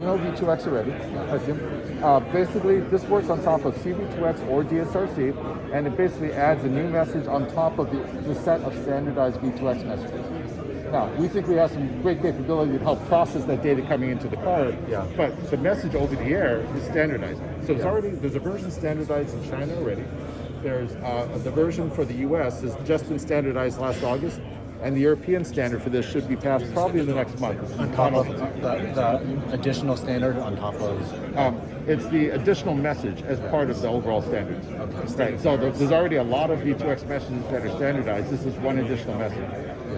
You know V2X already, I assume. Basically, this works on top of CV2X or DSRC, and it basically adds a new message on top of the set of standardized V2X messages. Now, we think we have some great capability to help process that data coming into the car, but the message over the air is standardized. So there's a version standardized in China already. There's the version for the US has just been standardized last August, and the European standard for this should be passed probably in the next month. On top of the additional standard on top of? It's the additional message as part of the overall standards. Okay. Right. So there's already a lot of V2X messages that are standardized. This is one additional message.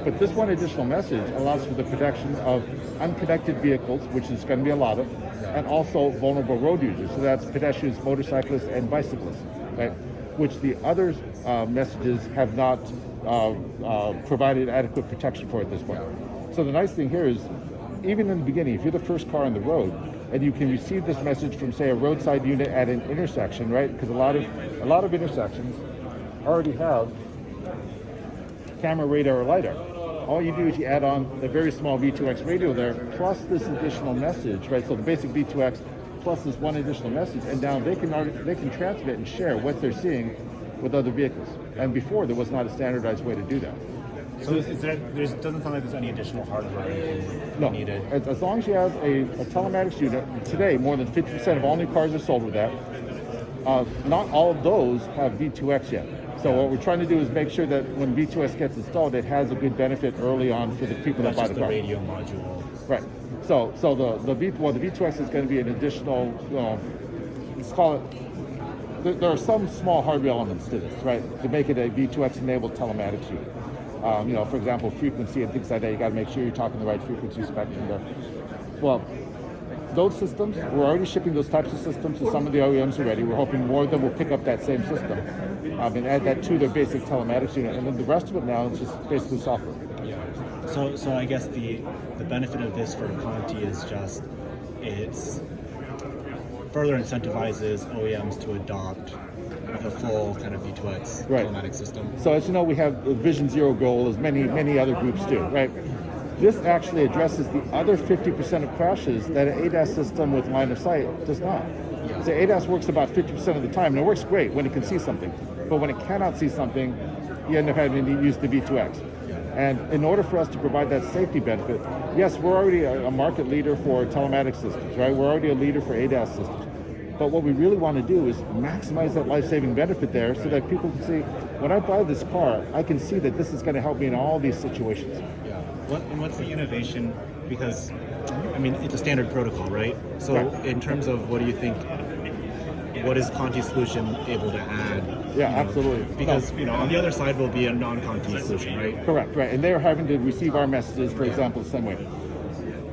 But this one additional message allows for the protection of unconnected vehicles, which is going to be a lot of, and also vulnerable road users. So that's pedestrians, motorcyclists, and bicyclists, right? Which the other messages have not provided adequate protection for at this point. So the nice thing here is, even in the beginning, if you're the first car on the road and you can receive this message from, say, a roadside unit at an intersection, right? Because a lot of intersections already have camera, radar, or LiDAR. All you do is you add on the very small V2X radio there, plus this additional message, right? So the basic V2X plus this one additional message, and now they can transmit and share what they're seeing with other vehicles. And before, there was not a standardized way to do that. So there doesn't sound like there's any additional hardware or anything needed. As long as you have a telematics unit, today more than 50% of all new cars are sold with that. Not all of those have V2X yet. So what we're trying to do is make sure that when V2X gets installed, it has a good benefit early on for the people that buy the car. That's just the radio module. Right. So the V2X is going to be an additional, let's call it, there are some small hardware elements to this, right? To make it a V2X enabled telematics unit. For example, frequency and things like that, you got to make sure you're talking the right frequency spectrum there. Well, those systems, we're already shipping those types of systems to some of the OEMs already. We're hoping more of them will pick up that same system and add that to their basic telematics unit. And then the rest of it now is just basically software. So I guess the benefit of this for Conti is just it's further incentivizes OEMs to adopt the full kind of V2X telematics system. So as you know, we have the Vision Zero goal, as many other groups do, right? This actually addresses the other 50% of crashes that an ADAS system with line of sight does not. So ADAS works about 50% of the time, and it works great when it can see something. But when it cannot see something, you end up having to use the V2X. And in order for us to provide that safety benefit, yes, we're already a market leader for telematics systems, right? We're already a leader for ADAS systems. But what we really want to do is maximize that life-saving benefit there so that people can see, when I buy this car, I can see that this is going to help me in all these situations. What's the innovation? Because, I mean, it's a standard protocol, right? So in terms of what do you think, what is Conti's solution able to add? Yeah, absolutely. Because, on the other side will be a non-Conti solution, right? Correct, right. And they're having to receive our messages, for example, the same way.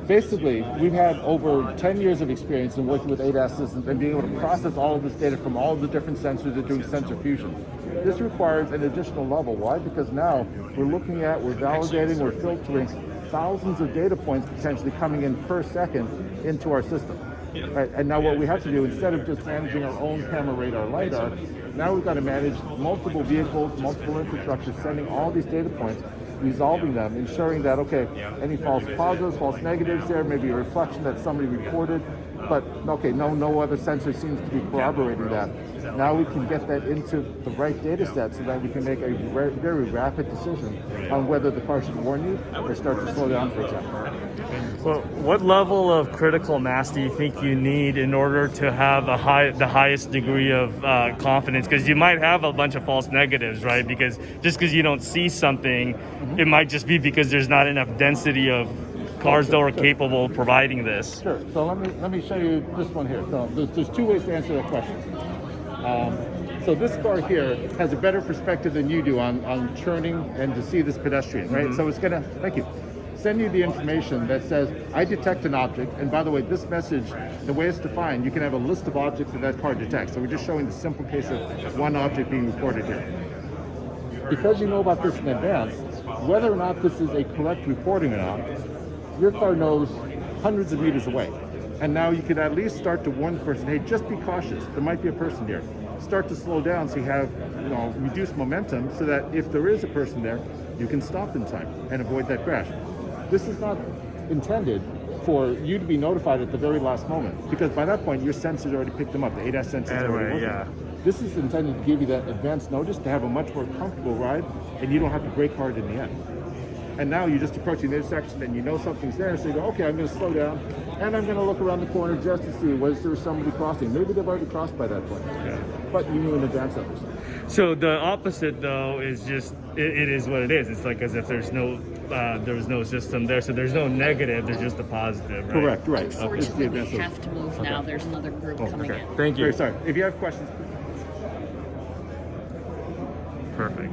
Basically, we've had over 10 years of experience in working with ADAS systems and being able to process all of this data from all of the different sensors that do sensor fusion. This requires an additional level. Why? Because now we're validating, we're filtering thousands of data points potentially coming in per second into our system. Right? And now what we have to do, instead of just managing our own camera, radar, LiDAR, now we've got to manage multiple vehicles, multiple infrastructure, sending all these data points, resolving them, ensuring that, okay, any false positives, false negatives there, maybe a reflection that somebody reported, but okay, no other sensor seems to be corroborating that. Now we can get that into the right data set so that we can make a very rapid decision on whether the car should warn you or start to slow down, for example. Well, what level of critical mass do you think you need in order to have the highest degree of confidence? Because you might have a bunch of false negatives, right? Because just because you don't see something, it might just be because there's not enough density of cars that are capable of providing this. Sure. So let me show you this one here. So there's two ways to answer that question. So this car here has a better perspective than you do on turning and to see this pedestrian, right? So it's gonna, thank you, send you the information that says, I detect an object, and by the way, this message, the way it's defined, you can have a list of objects that car detects. So we're just showing the simple case of one object being reported here. Because you know about this in advance, whether or not this is a correct reporting or not, your car knows hundreds of meters away. And now you can at least start to warn the person, hey, just be cautious. There might be a person here. Start to slow down so you have reduced momentum so that if there is a person there, you can stop in time and avoid that crash. This is not intended for you to be notified at the very last moment, because by that point your sensors already picked them up. The ADAS sensors are already Anyway, working. yeah. This is intended to give you that advance notice to have a much more comfortable ride, and you don't have to brake hard in the end. And now you're just approaching the intersection and you know something's there, so you go, okay, I'm going to slow down, and I'm going to look around the corner just to see, was there somebody crossing? Maybe they've already crossed by that point, but you knew in advance of this. So the opposite though is just it is what it is. It's like as if there's no there was no system there, so there's no negative. There's just a positive. Right? Correct, right. It's the Unfortunately, we advance have to move now. There's another group coming okay. in. Thank you. Very sorry. If you have questions, please. Perfect.